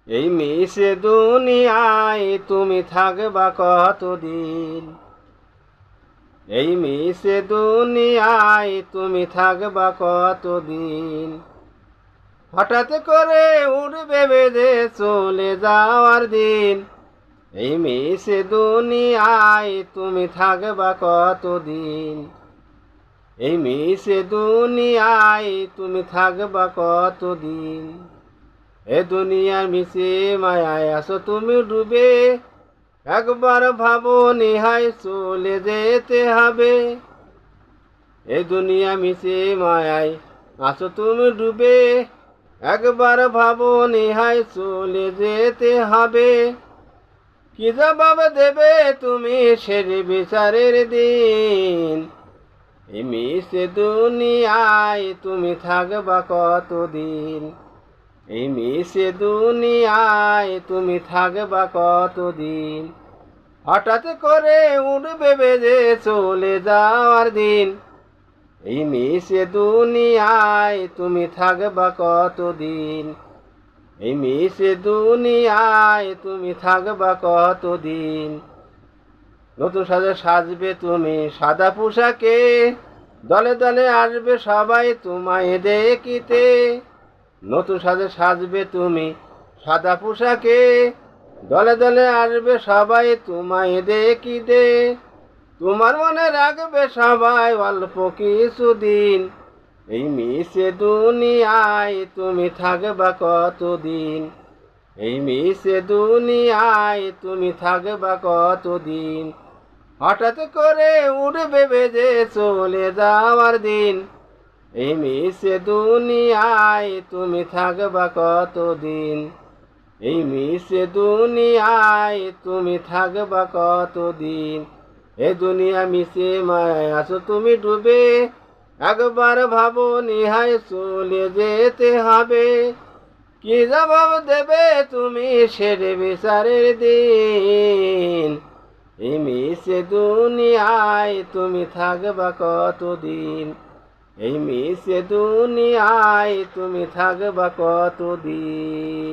এই মিশে দুনিয়ায় তুমি থাকবা কতদিন? এই মিশে দুনিয়ায় তুমি থাকবা কতদিন? হঠাৎ করে উড়বে বেঁধে চলে যাওয়ার দিন। এই মিশে দুনিয়ায় তুমি থাকবা কতদিন? এই মিশে দুনিয়ায় তুমি থাকবা কতদিন? এ দুনিয়ার মিশে মায়ায় আসো তুমি ডুবে, একবার ভাবো নিহাই চলে যেতে হবে। এ দুনিয়া মিশে মায়ায় আসো তুমি ডুবে, একবার ভাবো নিহাই চলে যেতে হবে। কি জবাব দেবে তুমি শের বিচারের দিন? এই মিশে দুনিয়ায় তুমি থাকবা কতদিন? এই মিশে দুনিয়ায় তুমি থাকবা কতদিন? হঠাৎ করে উড়বে বেজে চলে যাওয়ার দিন। এই মিশে দুনিয়ায় তুমি থাকবা কতদিন? এই মিশে দুনিয়ায় তুমি থাকবা কতদিন? নতুন সাজে সাজবে তুমি সাদা পোশাকে, দলে দলে আসবে সবাই তোমায় দেখিতে। নতুন সাজে সাজবে তুমি সাদা পোশাকে, দলে দলে আসবে সবাই তোমায় দেখিতে। তোমার মনে রাখবে সবাই অল্প কিছুদিন। এই মিশে দুনিয়ায় তুমি থাকবা কতদিন? এই মিশে দুনিয়ায় তুমি থাকবা কতদিন? হঠাৎ করে উড়বে বেজে চলে যাওয়ার দিন। এই মিশে দুনিয়ায় তুমি থাকবা কতদিন? এই মিশে দুনিয়ায় তুমি থাকবা কতদিন? এ দুনিয়া মিশে মায়ায় আছো তুমি ডুবে, একবার ভাবো নিহাই চলে যেতে হবে। কি জবাব দেবে তুমি শের বিচারের দিন? এই মিশে দুনিয়ায় তুমি থাকবা কতদিন? এই মিশে দুনিয়ায় তুমি থাকবা কতদিন?